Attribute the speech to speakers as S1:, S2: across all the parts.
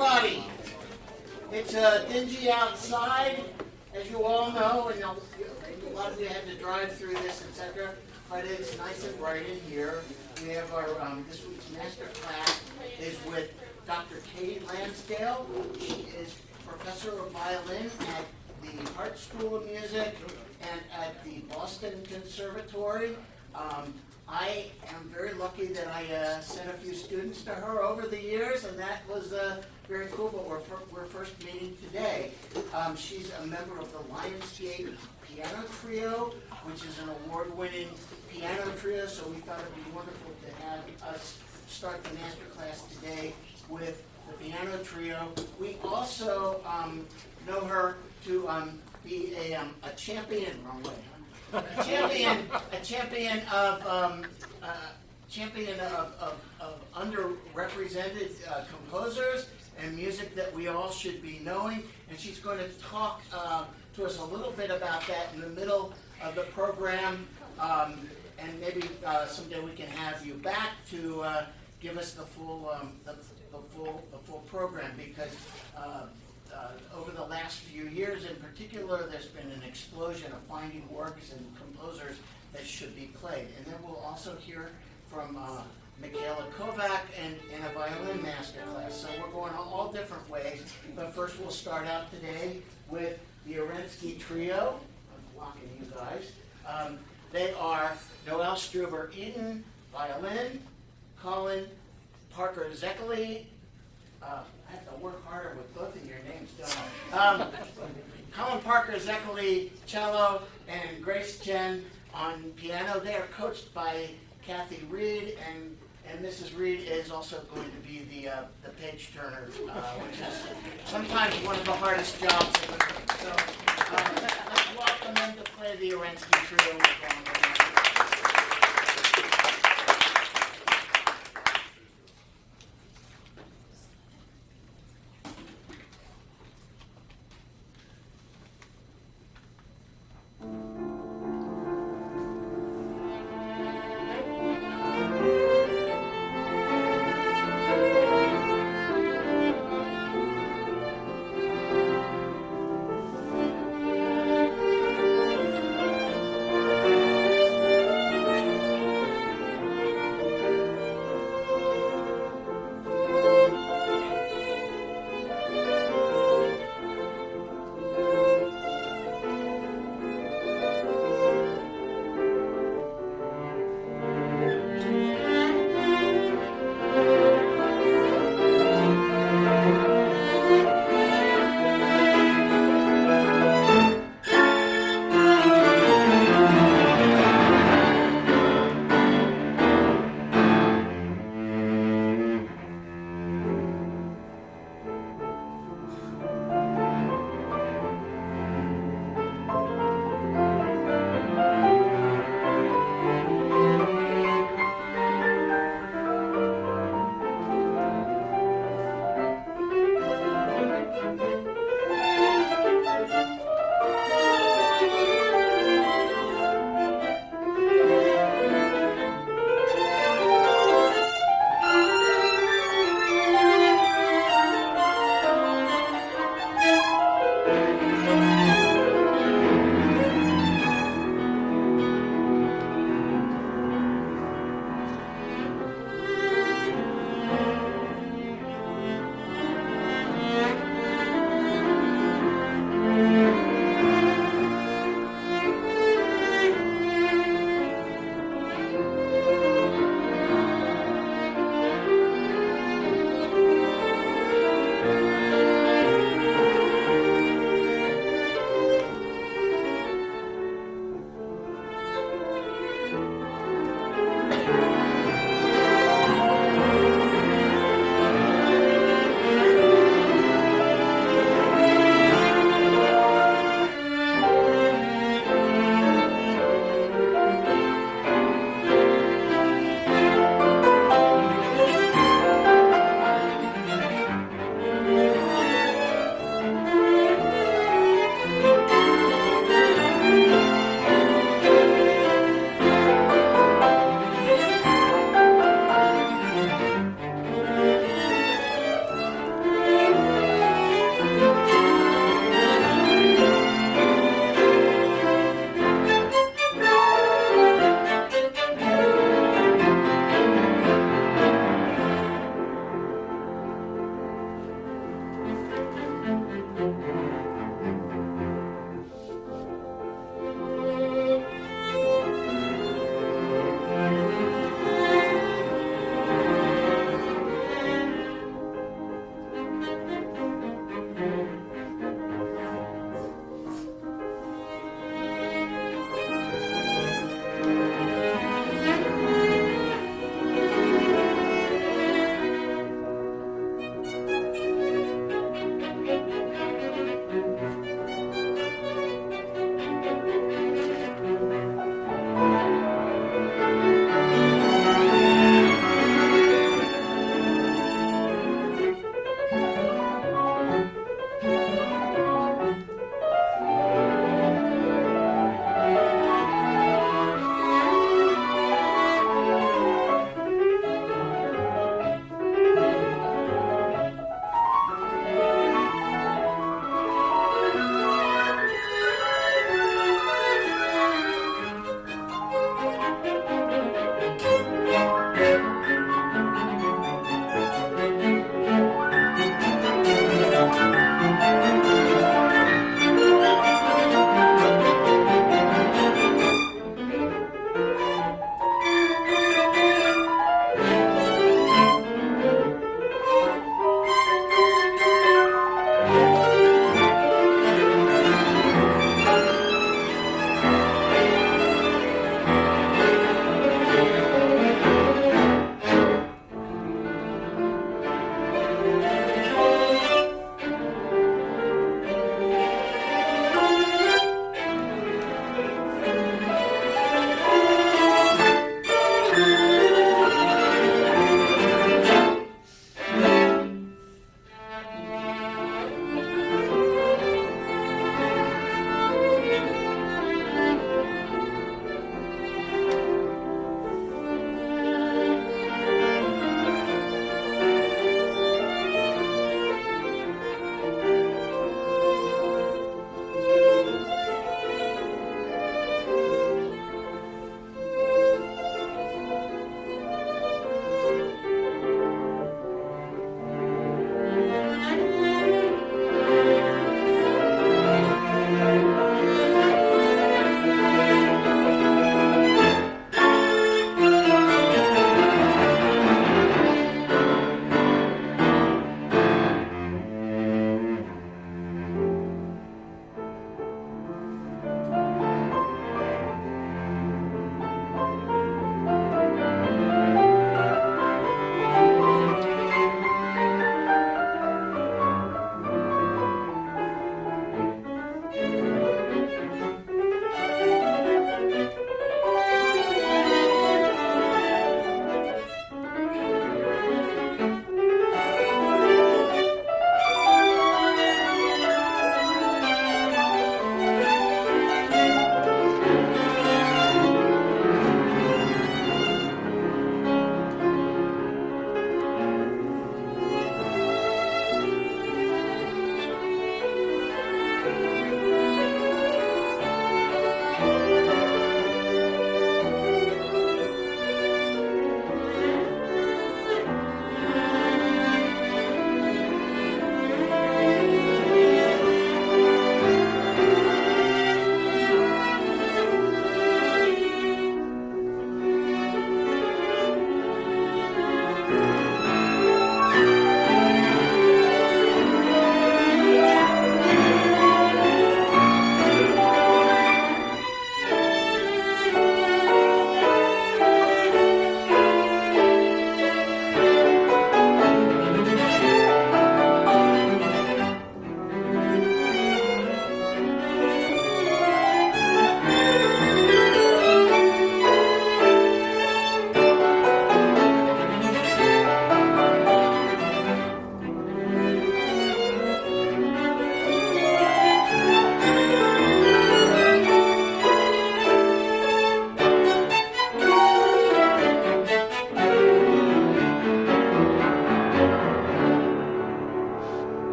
S1: everybody. It's dingy outside, as you all know, and a lot of you had to drive through this, etc. But it's nice and bright in here. We have our this week's master class is with Dr. Katie Lansdale. She is professor of violin at the Art School of Music and at the Boston Conservatory. I am very lucky that I sent a few students to her over the years, and that was very cool, but we're first meeting today. She's a member of the Lionsgate Piano Trio, which is an award-winning piano trio, so we thought it would be wonderful to have us start the master class today with the piano trio. We also know her to be a champion, wrong way, a champion of underrepresented composers and music that we all should be knowing, and she's going to talk to us a little bit about that in the middle of the program, and maybe someday we can have you back to give us the full program, because over the last few years in particular, there's been an explosion of finding works and composers that should be played. And then we'll also hear from Mikaela Kovach and a violin master class. So we're going all different ways. But first we'll start out today with the Arensky Trio. I'm blocking you guys. They are Noelle Streuber-Eden, violin, Collin Parker-Szekely. I have to work harder with both of your names, don't I? Collin Parker-Szekely, cello, and Grace Chen on piano. They are coached by Kathryn Read, and Mrs. Read is also going to be the page turner, which is sometimes one of the hardest jobs. So let's welcome them to play the Arensky Trio.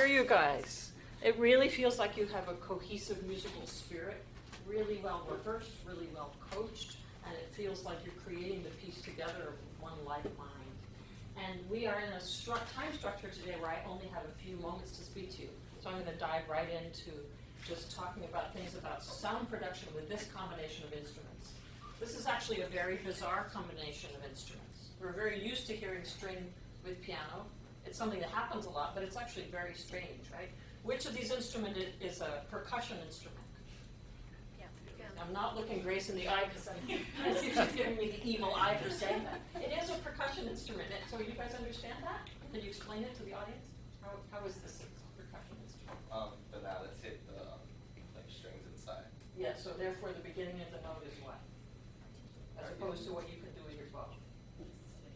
S2: hear you guys. It really feels like you have a cohesive musical spirit, really well rehearsed, really well coached, and it feels like you're creating the piece together of one like mind. And we are in a time structure today where I only have a few moments to speak to you. So I'm going to dive right into just talking about things about sound production with this combination of instruments. This is actually a very bizarre combination of instruments. We're very used to hearing string with piano. It's something that happens a lot, but it's actually very strange, right? Which of these instruments is a percussion instrument?
S3: Yeah.
S2: I'm not looking Grace in the eye because I see she's giving me the evil eye for saying that. It is a percussion instrument. So you guys understand that? Can you explain it to the audience? How is this a percussion instrument?
S4: The mallets hit the like strings inside.
S2: Yeah, so therefore the beginning of the note is what? As opposed to what you can do with your bow.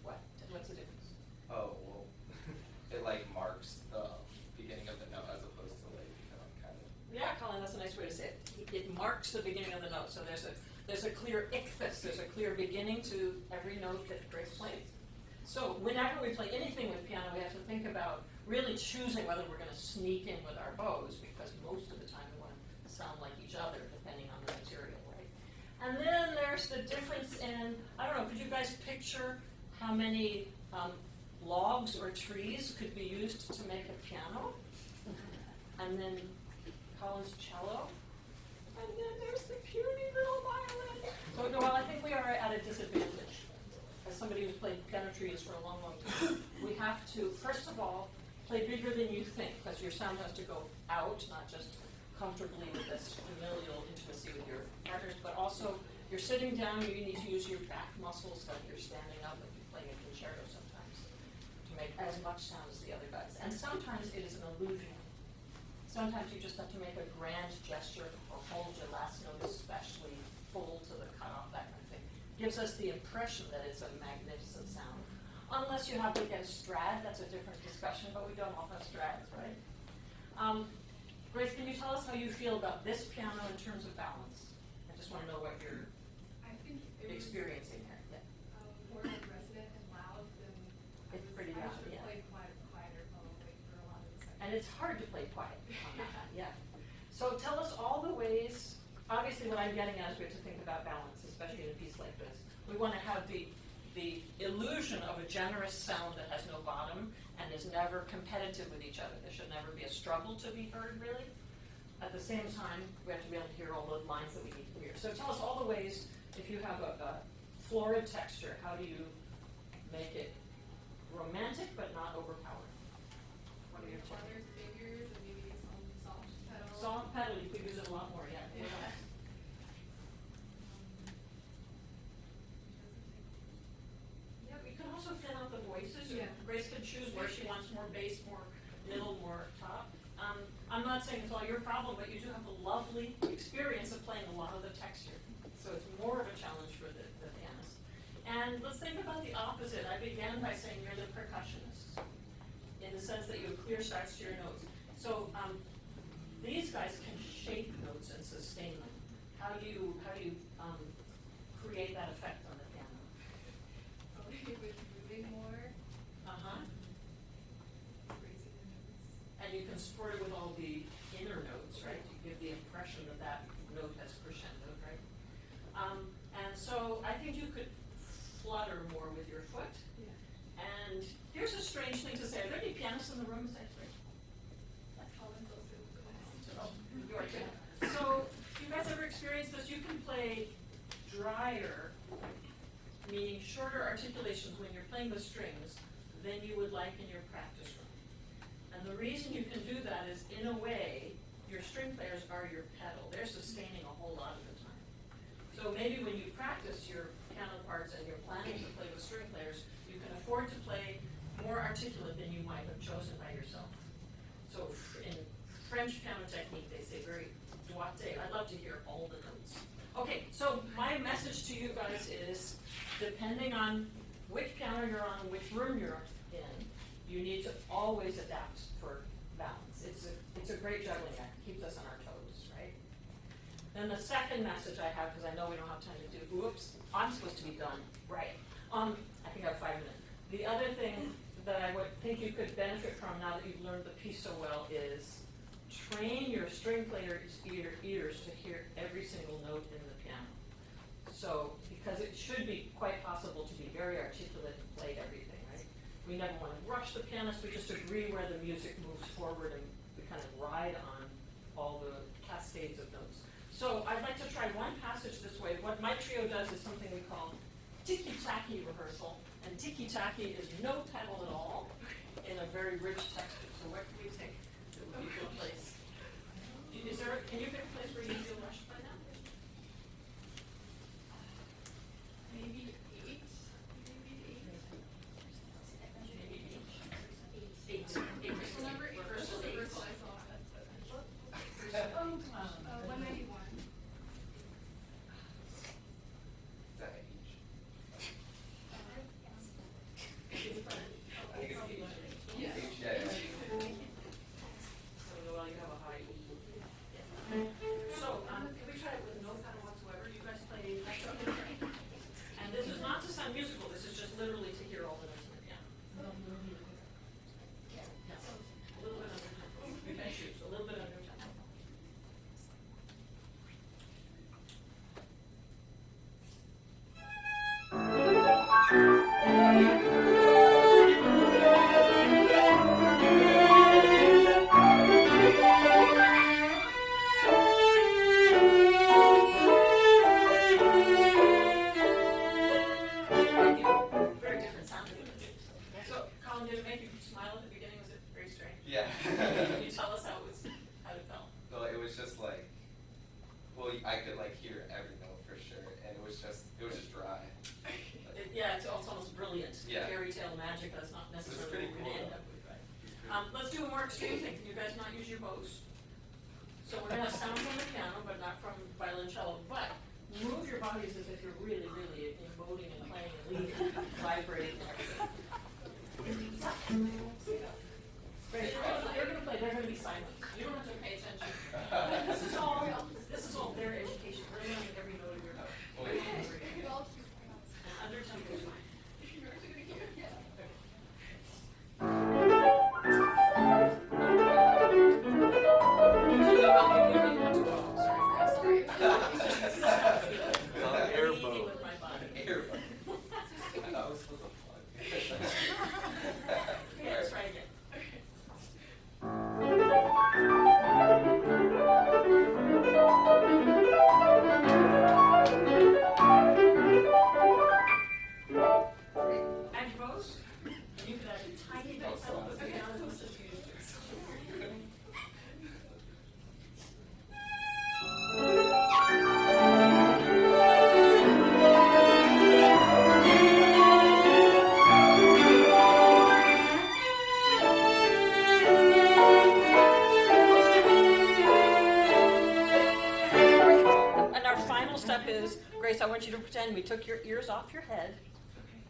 S2: What? What's the difference?
S4: Oh, well, it like marks the beginning of the note as opposed to like, kind of.
S2: Yeah, Collin, that's a nice way to say it. It marks the beginning of the note. So there's a clear ichthus, there's a clear beginning to every note that Grace plays. So whenever we play anything with piano, we have to think about really choosing whether we're going to sneak in with our bows, because most of the time we want to sound like each other, depending on the material, right? And then there's the difference in, I don't know, could you guys picture how many logs or trees could be used to make a piano? And then Collin's cello. And then there's the puny little violin. So Noelle, I think we are at a disadvantage. As somebody who's played piano trees for a long, long time, we have to, first of all, play bigger than you think, because your sound has to go out, not just comfortably with this familial intimacy with your partners, but also you're sitting down, you need to use your back muscles like you're standing up, like you're playing a concerto sometimes, to make as much sound as the other guys. And sometimes it is an illusion. Sometimes you just have to make a grand gesture or hold your last note especially full to the cutoff, that kind of thing. Gives us the impression that it's a magnificent sound. Unless you have to get a strad, that's a different discussion, but we don't all have strads, right? Grace, can you tell us how you feel about this piano in terms of balance? I just want to know what you're experiencing here. Yeah.
S3: More like resonant and loud than
S2: It's pretty loud,
S3: I should
S2: yeah.
S3: have played quieter probably for a lot of the second.
S2: And it's hard to play quiet on that, yeah. So tell us all the ways, obviously what I'm getting at is we have to think about balance, especially in a piece like this. We want to have the illusion of a generous sound that has no bottom and is never competitive with each other. There should never be a struggle to be heard, really. At the same time, we have to be able to hear all the lines that we need to hear. So tell us all the ways, if you have a florid texture, how do you make it romantic but not overpowering? What are your tips?
S3: Other figures and maybe some soft pedal.
S2: Soft pedal, you could use it a lot more, yeah.
S3: Yeah.
S2: Yeah, we can also thin out the voices.
S3: Yeah.
S2: Grace can choose where she wants more bass, more middle, more top. I'm not saying it's all your problem, but you do have a lovely experience of playing a lot of the texture. So it's more of a challenge for the pianist. And let's think about the opposite. I began by saying you're the percussionist, in the sense that you have clear starts to your notes. So these guys can shape notes and sustain them. How do you create that effect on the piano?
S3: Probably with moving more,
S2: Uh-huh.
S3: raising the notes.
S2: And you can support it with all the inner notes, right? You give the impression that that note has crescendo, right? And so I think you could flutter more with your foot.
S3: Yeah.
S2: And here's a strange thing to say. Are there any pianists in the room? Is that right?
S3: Collin's also cool.
S2: Oh, you are too. So, do you guys ever experience this? You can play drier, meaning shorter articulations when you're playing the strings than you would like in your practice room. And the reason you can do that is, in a way, your string players are your pedal. They're sustaining a whole lot of the time. So maybe when you practice your piano parts and you're planning to play with string players, you can afford to play more articulate than you might have chosen by yourself. So in French piano technique, they say very doigté. I'd love to hear all the notes. Okay, so my message to you guys is, depending on which piano you're on, which room you're in, you need to always adapt for balance. It's a great juggling act. It keeps us on our toes, right? Then the second message I have, because I know we don't have time to do, oops, I'm supposed to be done, right? I think I have 5 minutes. The other thing that I would think you could benefit from now that you've learned the piece so well is train your string player's ears to hear every single note in the piano. So, because it should be quite possible to be very articulate and play everything, right? We never want to rush the pianist, we just agree where the music moves forward and we kind of ride on all the cascades of notes. So I'd like to try one passage this way. What my trio does is something we call ticky-tacky rehearsal. And ticky-tacky is no pedal at all in a very rich texture. So what do you think that would be a good place? Can you pick a place where you feel rushed by now?
S3: Maybe 8.
S2: Eight.
S3: So number 8.
S2: Rehearsal eight.
S3: Rehearsal I saw. That's 191.
S4: Is that each? I think it's each.
S3: Yes.
S4: Each, yeah.
S2: So Noelle, you have a high E. So, can we try it with no pedal whatsoever? You guys play that sort of thing? And this is not to sound musical, this is just literally to hear all the notes in the piano. Yeah. A little bit under tempo. You can choose, a little bit under tempo. Very different sound. So, Collin, did it make you smile at the beginning? Was it very strange?
S4: Yeah.
S2: Can you tell us how it felt?
S4: Well, it was just like, well, I could like hear every note for sure, and it was just dry.
S2: Yeah, it's almost brilliant.
S4: Yeah.
S2: Fairy tale magic that's not
S4: It's
S2: necessarily
S4: pretty
S2: what we're
S4: cool,
S2: going to end
S4: though.
S2: up with, right? Let's do a more extreme thing. Can you guys not use your bows? So we're going to have sound from the piano, but not from violoncello. But move your bodies as if you're really, really emoting and playing and leading, vibrating. Great. They're going to play. They're going to be silent. You don't have to pay attention. This is all their education. We're learning every note of your note.
S4: Wait.
S3: We all keep
S2: Under tempo is fine.
S3: You're actually going to hear it. Yeah.
S2: Sorry.
S4: Air
S2: Leading with my body.
S4: I was supposed to plug.
S2: Okay, let's try again. And your bows? You could add a tiny bit of pedal, but the piano is just used it. And our final step is, Grace, I want you to pretend we took your ears off your head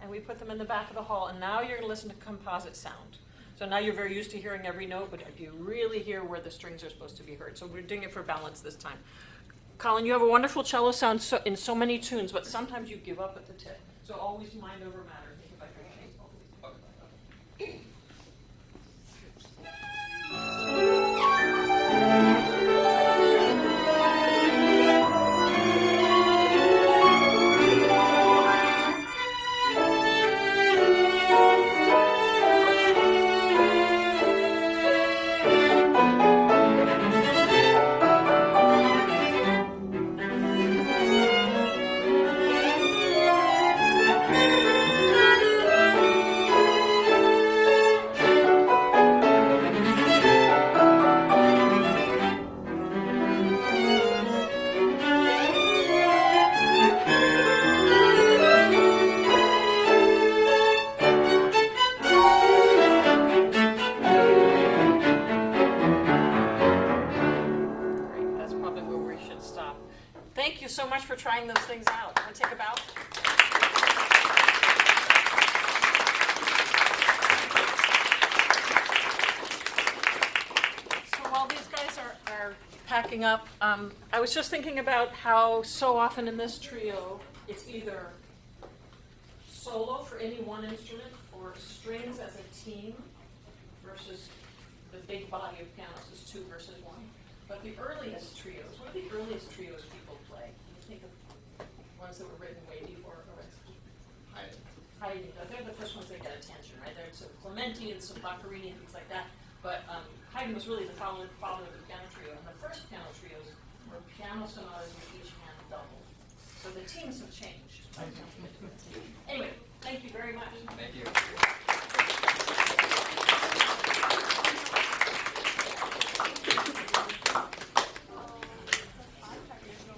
S2: and we put them in the back of the hall, and now you're going to listen to composite sound. So now you're very used to hearing every note, but if you really hear where the strings are supposed to be heard. So we're doing it for balance this time. Collin, you have a wonderful cello sound in so many tunes, but sometimes you give up at the tip. So always mind over matter. Think about your change vocals. Great. That's probably where we should stop. Thank you so much for trying those things out. Want to take a bow? So while these guys are packing up, I was just thinking about how so often in this trio, it's either solo for any one instrument or strings as a team versus the big body of pianos is 2 versus 1. But the earliest trios, what are the earliest trios people play? Can you think of ones that were written way before Oreste? Haydn. They're the first ones that get attention, right? There's some Clementi and some Baccarini and things like that. But Haydn was really the father of the piano trio. And the first piano trios were piano sonatas with each hand double. So the teams have changed. Anyway, thank you very much.
S4: Thank you.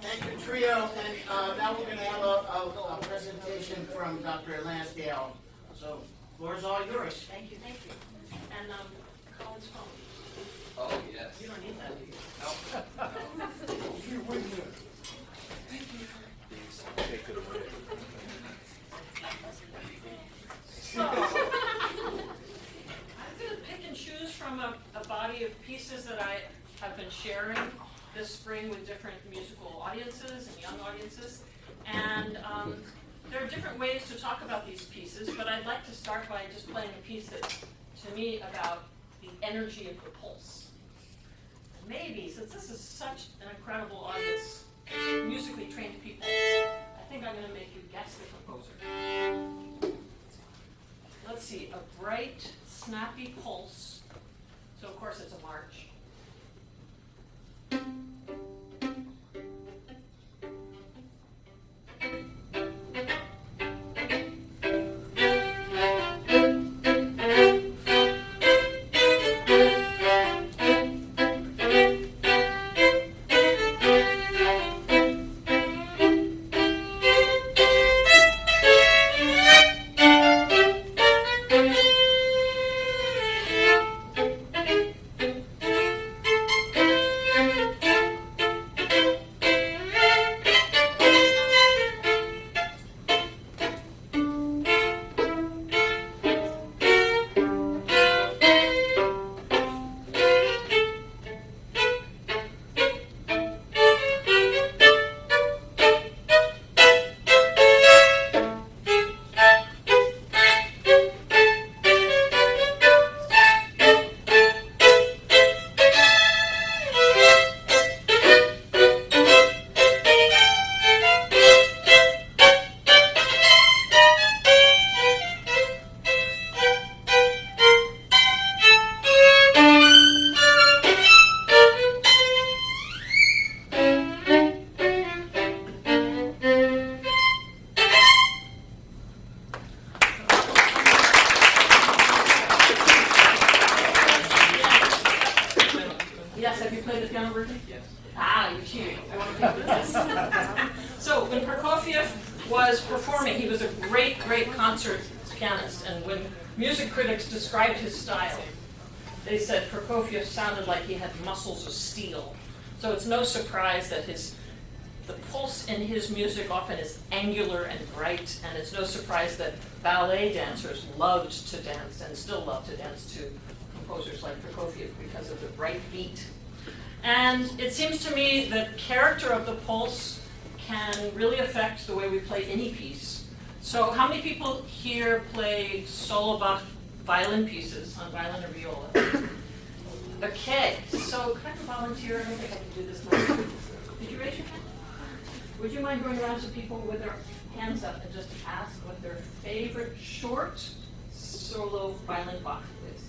S1: Thank you, trio. And now we're going to have a presentation from Dr. Lansdale. So, floor is all yours.
S2: Thank you, thank you. And Collin's phone.
S4: Oh, yes.
S2: You don't need that, do you?
S4: No.
S5: Take it away.
S2: So, I'm going to pick and choose from a body of pieces that I have been sharing this spring with different musical audiences and young audiences. And there are different ways to talk about these pieces, but I'd like to start by just playing a piece that's, to me, about the energy of the pulse. Maybe, since this is such an incredible audience, musically trained people, I think I'm going to make you guess the composer. Let's see, a bright, snappy pulse. So of course it's a march. So when Prokofiev was performing, he was a great, great concert pianist, and when music critics described his style, they said Prokofiev sounded like he had muscles of steel. So it's no surprise that the pulse in his music often is angular and bright, and it's no surprise that ballet dancers loved to dance and still love to dance to composers like Prokofiev because of the bright beat. And it seems to me that character of the pulse can really affect the way we play any piece. So how many people here play solo Bach violin pieces on violin or viola? Okay, so could I volunteer? I don't think I can do this much. Did you raise your hand? Would you mind going around to people with their hands up and just ask what their favorite short solo violin Bach is?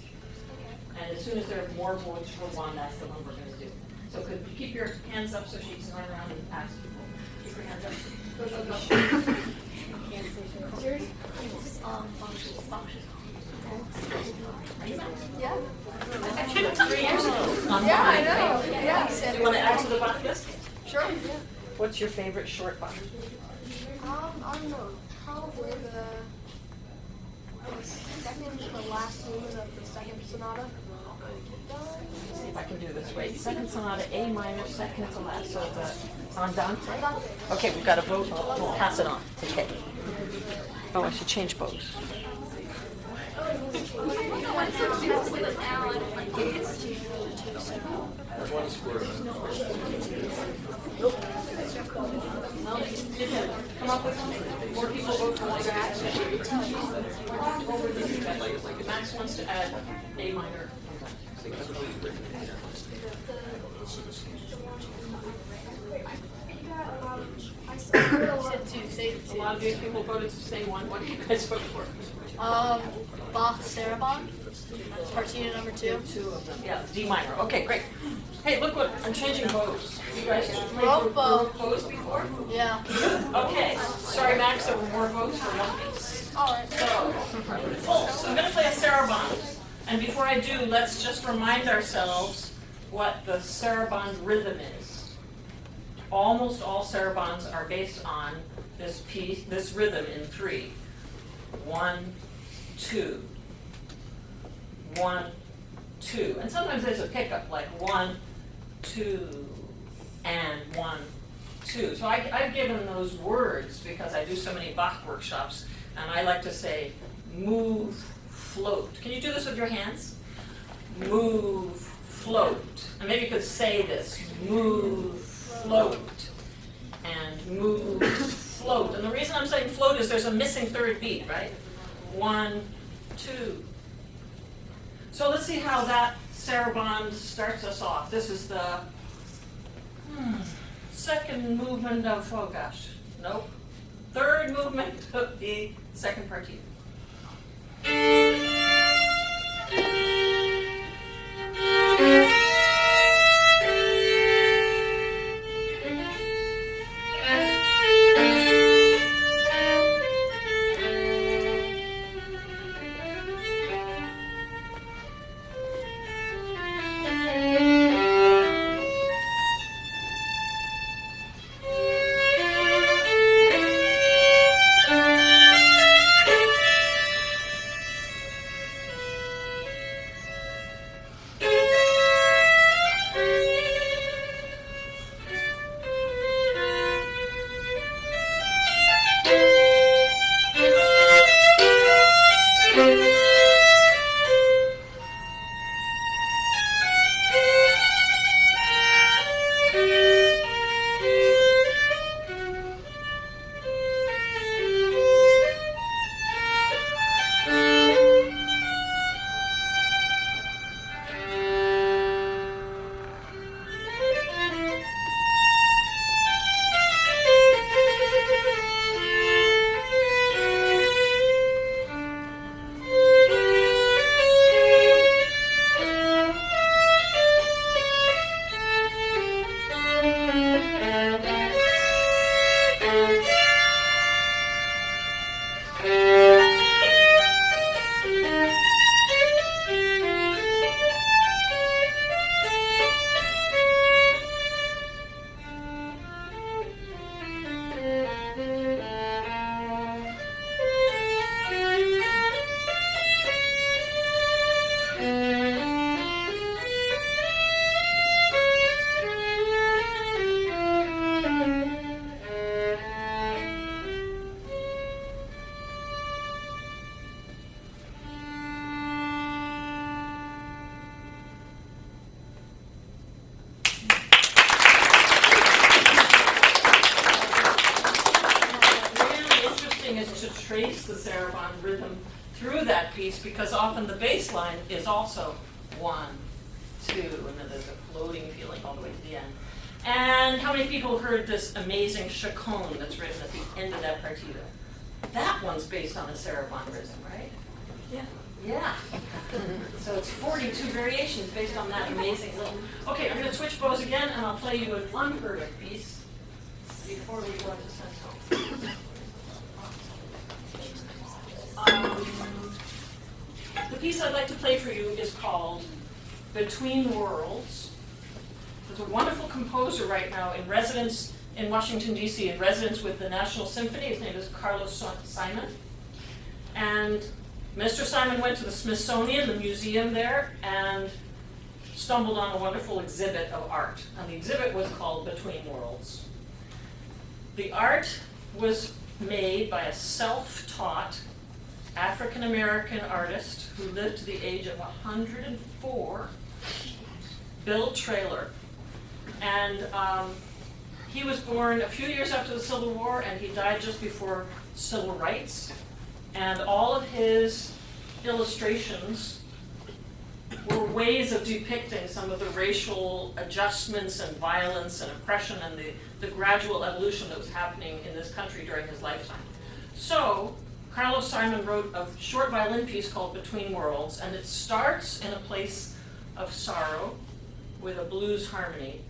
S2: And as soon as there are more votes for one, that's the one we're going to do. So could you keep your hands up so she can run around and ask people? Keep your hands up. Go, go, go.
S3: Yeah.
S2: Actually, 3 years ago.
S3: Yeah, I know. Yeah.
S2: Do you want to add to the Bach list?
S3: Sure. Yeah.
S2: What's your favorite short Bach?
S3: I don't know. Probably the second to the last movement of the second sonata.
S2: Let's see if I can do this. Wait, second sonata, A minor, second to last. So the Andante. Okay, we've got a vote. We'll pass it on to Katie. Oh, I should change bows. Did you come up with something? More people vote for like that. Max wants to add A minor. A lot of these people voted the same one. What do you guys vote for?
S3: Bach Sarabon, Partita number 2.
S2: Two of them. Yeah, D minor. Okay, great. Hey, look what I'm changing bows. You guys played
S3: Baroque bow.
S2: bows before?
S3: Yeah.
S2: Okay. Sorry, Max, there were more votes for one piece.
S3: Alright.
S2: So I'm going to play a saraband. And before I do, let's just remind ourselves what the saraband rhythm is. Almost all sarabands are based on this rhythm in 3. 1, 2, 1, 2. And sometimes there's a pickup like 1, 2, and 1, 2. So I've given those words because I do so many Bach workshops, and I like to say move, float. Can you do this with your hands? Move, float. And maybe you could say this, move, float, and move, float. And the reason I'm saying float is there's a missing third beat, right? 1, 2. So let's see how that saraband starts us off. This is the second movement of, oh gosh, nope. Third movement of the second partita. Trace the saraband rhythm through that piece because often the bass line is also 1, 2, and then there's a floating feeling all the way to the end. And how many people have heard this amazing chaconne that's written at the end of that partita? That one's based on a saraband rhythm, right? Yeah. Yeah. So it's 42 variations based on that amazing little. Okay, I'm going to switch bows again, and I'll play you an unheard of piece before we go into senso. The piece I'd like to play for you is called Between Worlds. There's a wonderful composer right now in residence in Washington, D.C., in residence with the National Symphony. His name is Carlos Simon. And Mr. Simon went to the Smithsonian, the museum there, and stumbled on a wonderful exhibit of art. And the exhibit was called Between Worlds. The art was made by a self-taught African-American artist who lived to the age of 104, Bill Traylor. And He was born a few years after the Civil War, and he died just before civil rights. And all of his illustrations were ways of depicting some of the racial adjustments and violence and oppression and the gradual evolution that was happening in this country during his lifetime. So, Carlos Simon wrote a short violin piece called Between Worlds, and it starts in a place of sorrow with a blues harmony,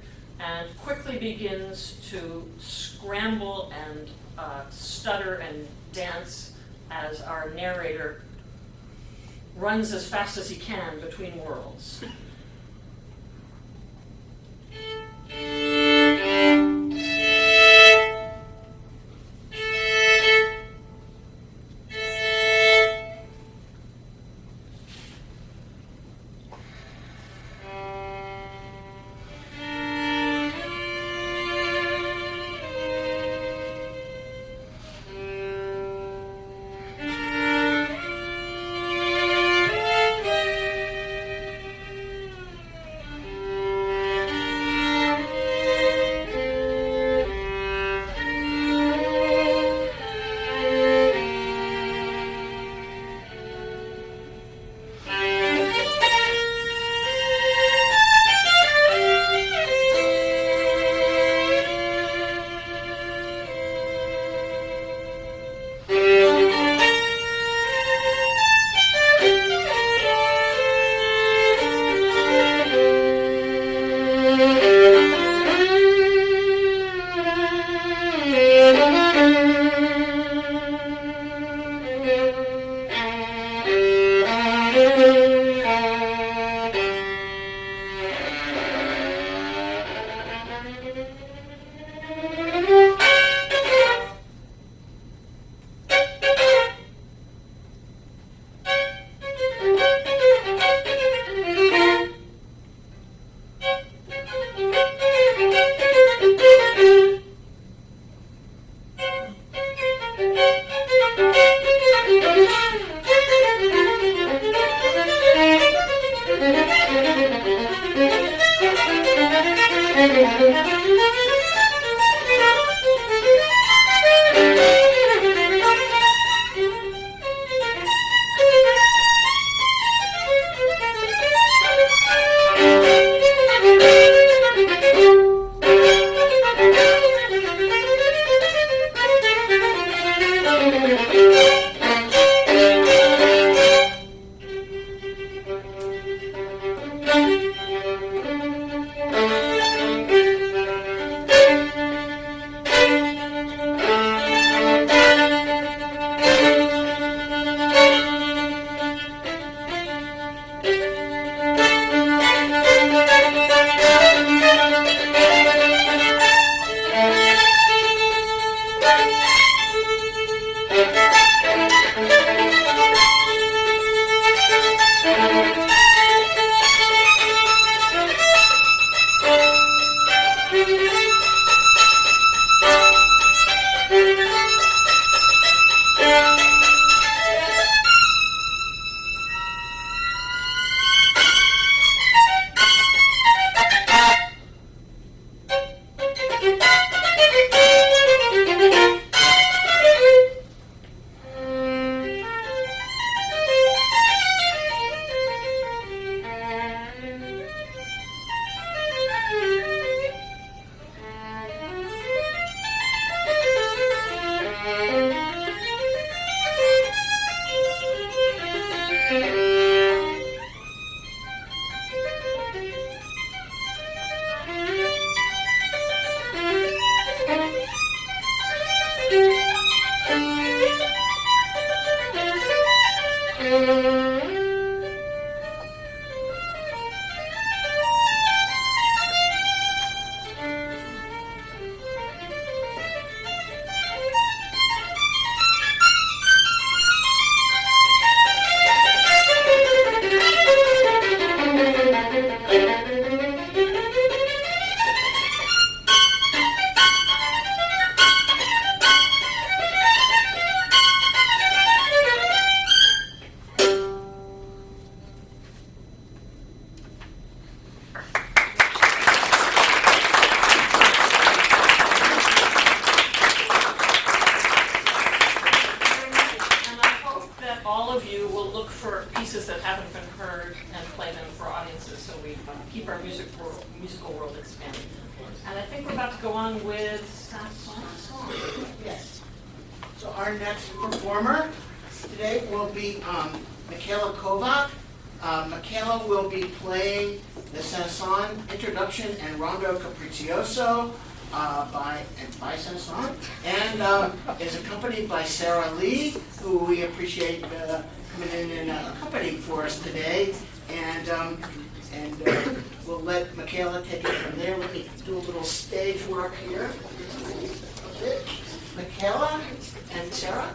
S2: and quickly begins to scramble and stutter and dance as our narrator runs as fast as he can between worlds. look for pieces that haven't been heard and play them for audiences, so we keep our musical world expanding. And I think we're about to go on with song.
S1: Yes. So our next performer today will be Mikaela Kovach. Mikaela will be playing the Saint-Saëns Introduction and Rondo Capriccioso by Saint-Saëns, and is accompanied by Sarah Lee, who we appreciate coming in and accompanying for us today. And we'll let Mikaela take it from there. Let me do a little stage work here. Mikaela and Sarah.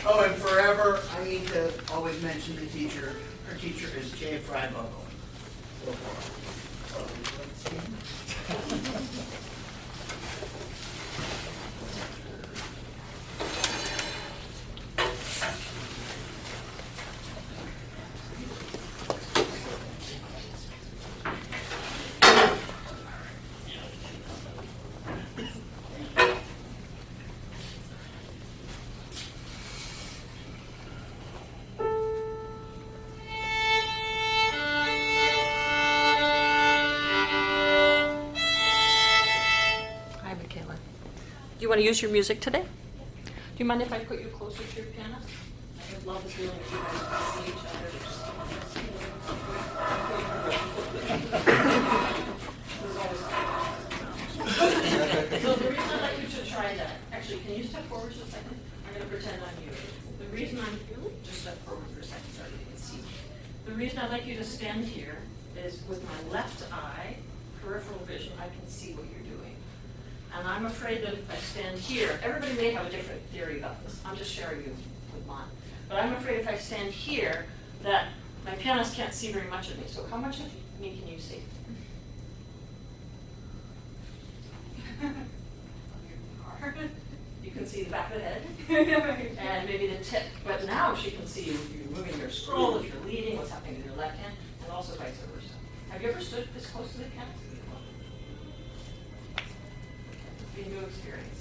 S1: Oh, and forever, I need to always mention the teacher. Her teacher is Jay Freibogle.
S2: Hi, Mikaela. Do you want to use your music today? Do you mind if I put you closer to your piano? I would love the feeling if you guys could see each other. So the reason I'd like you to try that, actually, can you step forward just a second? I'm going to pretend I'm you. The reason I'm just step forward for a second so you can see. The reason I'd like you to stand here is with my left eye, peripheral vision, I can see what you're doing. And I'm afraid that if I stand here, everybody may have a different theory about this. I'm just sharing you with mine. But I'm afraid if I stand here, that my pianist can't see very much of me. So how much of me can you see? You can see the back of the head, and maybe the tip. But now she can see you if you're moving your scroll, if you're leading, what's happening with your left hand, and also vice versa. Have you ever stood this close to the piano? It's a new experience.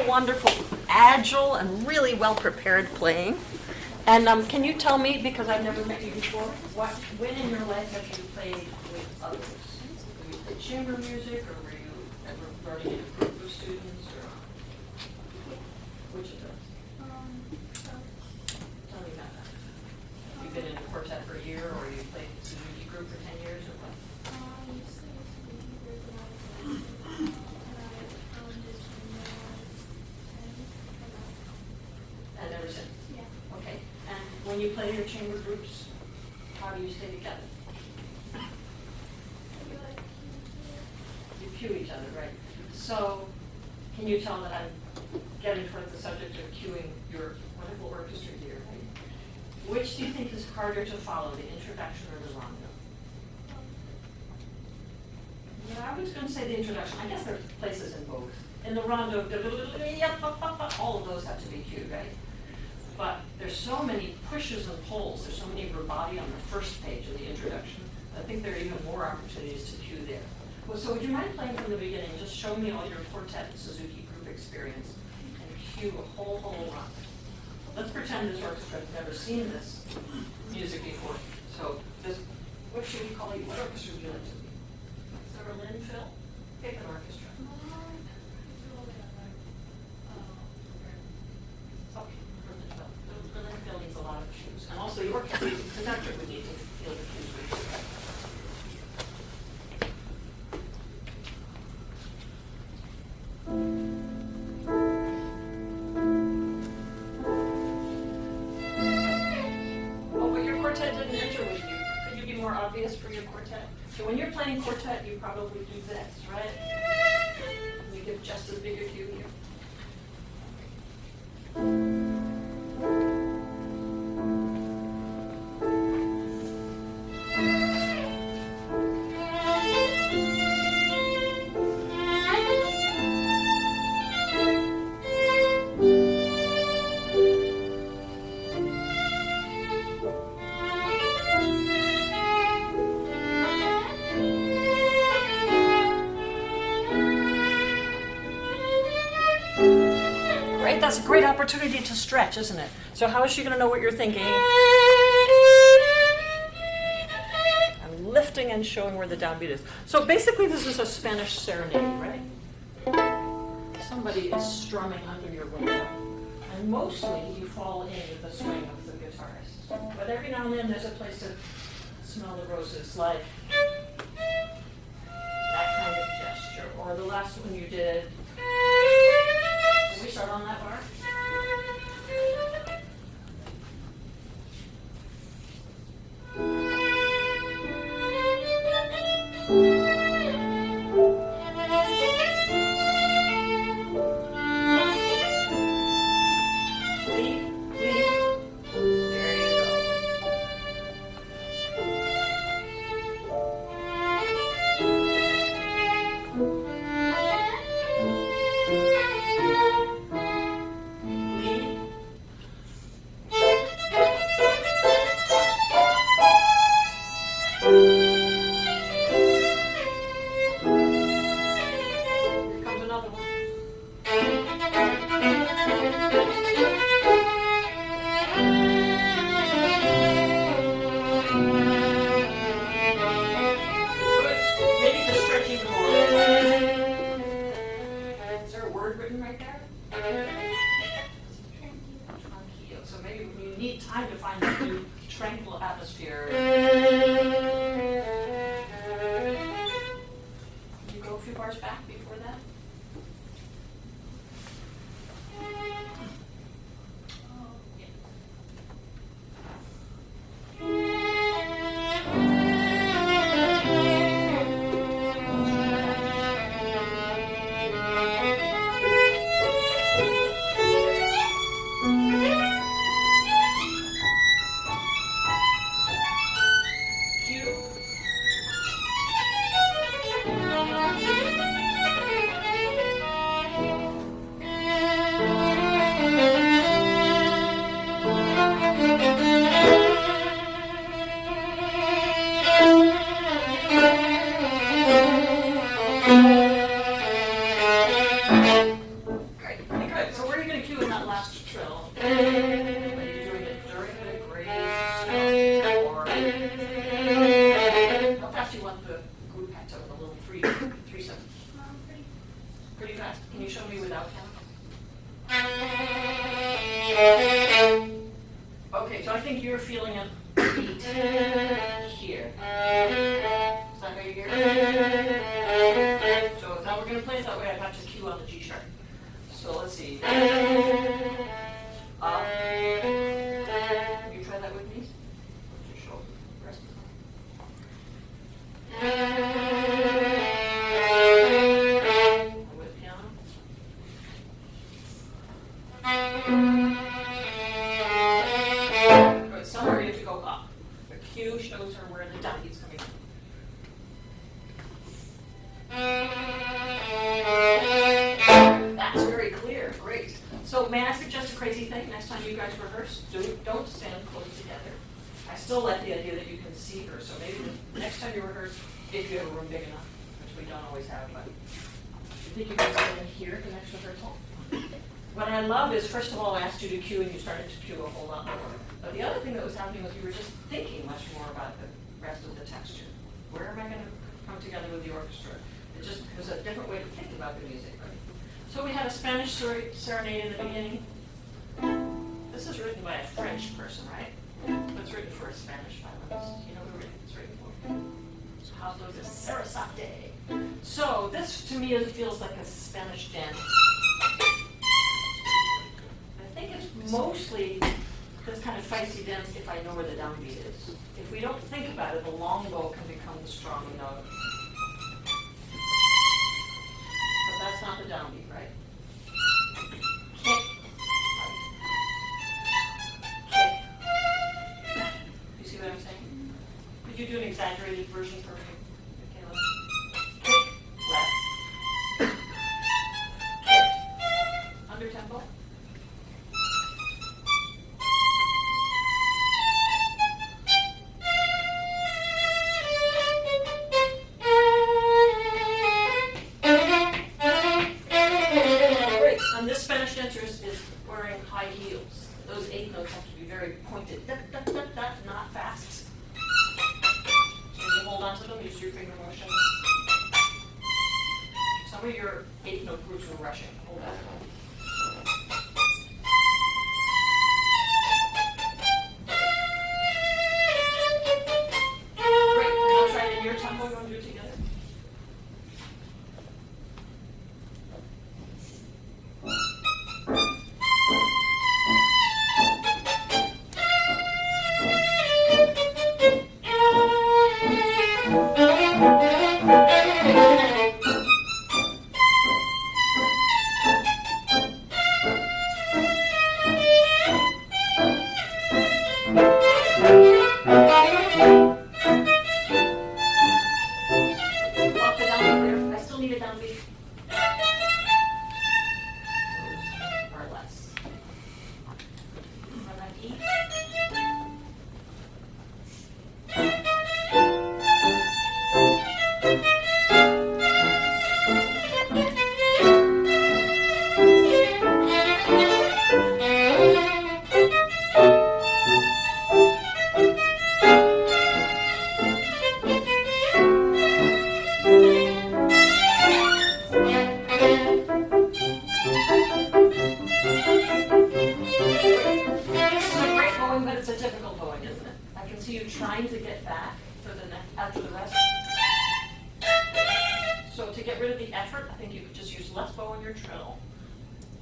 S2: Wonderful, agile, and really well-prepared playing. And can you tell me, because I've never met you before, when in your life have you played with others? Were you play chamber music, or were you ever learning in a group of students, or which of those? Tell me about that. You've been in a quartet for a year, or you played in a group for 10 years, or what? And ever since? Yeah. Okay. And when you play your chamber groups, how do you stay together? You cue each other, right? So, can you tell that I'm getting towards the subject of cueing your wonderful orchestra here? Right? Which do you think is harder to follow, the introduction or the rondo? Yeah, I was going to say the introduction. I guess there are places in both. In the rondo, all of those have to be cued, right? But there's so many pushes and pulls, there's so many rubato on the first page of the introduction. I think there are even more opportunities to cue there. Well, so would you mind playing from the beginning? Just show me all your quartet and Suzuki group experience and cue a whole run. Let's pretend this orchestra has never seen this music before. So this, what should we call you? What orchestra would you like to be? Berlin, Phil? So when you're playing quartet, you probably do this, right? You give just as big a cue here. That's a great opportunity to stretch, isn't it? So how is she going to know what you're thinking? I'm lifting and showing where the downbeat is. So basically this is a Spanish serenade, right? Somebody is strumming under your window. And mostly you fall in with the swing of the guitarist. But every now and then there's a place to smell the roses, like that kind of gesture. Or the last one you did. Can we start on that bar? First of all, I asked you to cue, and you started to cue a whole lot more. But the other thing that was happening was you were just thinking much more about the rest of the texture. Where am I going to come together with the orchestra? It just was a different way to think about the music, right? So we had a Spanish serenade in the beginning. This is written by a French person, right? But it's written for a Spanish violinist. You know who it's written for? Pablo de Sarasate. So this, to me, feels like a Spanish dance. I think it's mostly That's kind of feisty dance if I know where the downbeat is. If we don't think about it, the long bow can become the strong note. But that's not the downbeat, right? Kick. Kick. You see what I'm saying? Could you do an exaggerated version for me, Mikaela? Kick, left. Kick. Under tempo. Pointed, not fast. Can you hold on to them? Use your finger motion. Some of your 8-note groups were rushing. Hold on. Great. Now try it in your tempo. You want to do it together?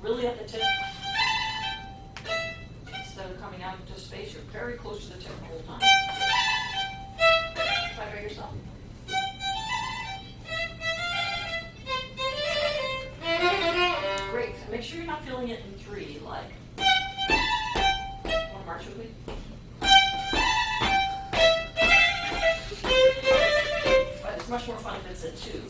S2: Really at the tip. Instead of coming out into space, you're very close to the tip the whole time. Try by yourself. Great. Make sure you're not feeling it in 3, like. Want to march with me? But it's much more fun if it's at 2.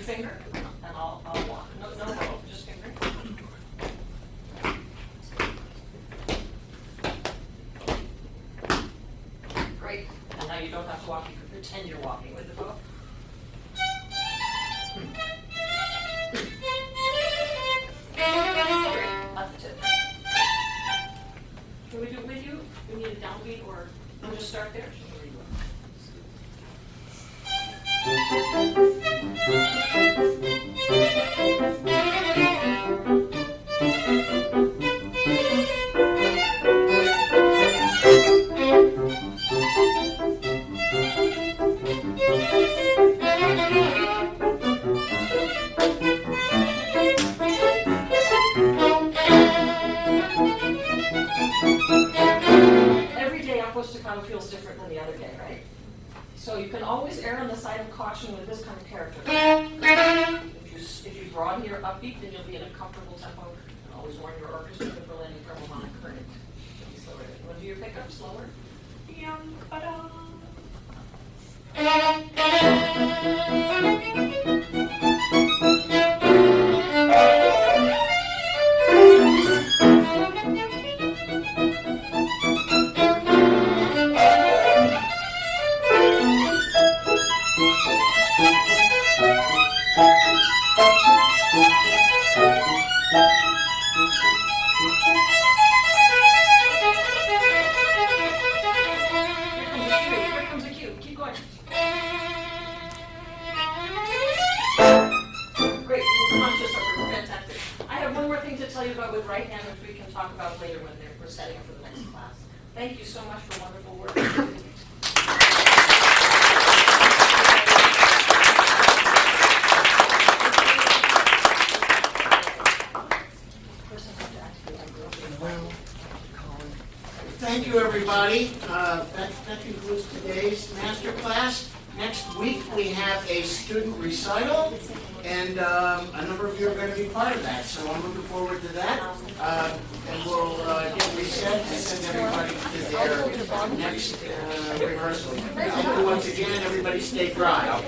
S2: Finger, and I'll walk. No roll, just finger. Great. And now you don't have to walk. You can pretend you're walking with the bow. Great. At the tip. Can we do it with you? We need a downbeat, or we'll just start there. Every day Aqua Staccato feels different than the other day, right? So you can always err on the side of caution with this kind of character. If you broaden your upbeat, then you'll be in a comfortable tempo. And always warn your orchestra that we're landing from harmonic current. Slower. You want to do your pickup slower? Here comes a cue. Keep going. Great. Conscious of it. Fantastic. I have one more thing to tell you about with right hand, which we can talk about later when we're setting up for the next class. Thank you so much for wonderful work.
S1: Thank you, everybody. That concludes today's master class. Next week, we have a student recital, and a number of you are going to be part of that, so I'm looking forward to that. And we'll get reset and send everybody to their next rehearsal. Thank you once again. Everybody stay dry.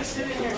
S1: Sitting here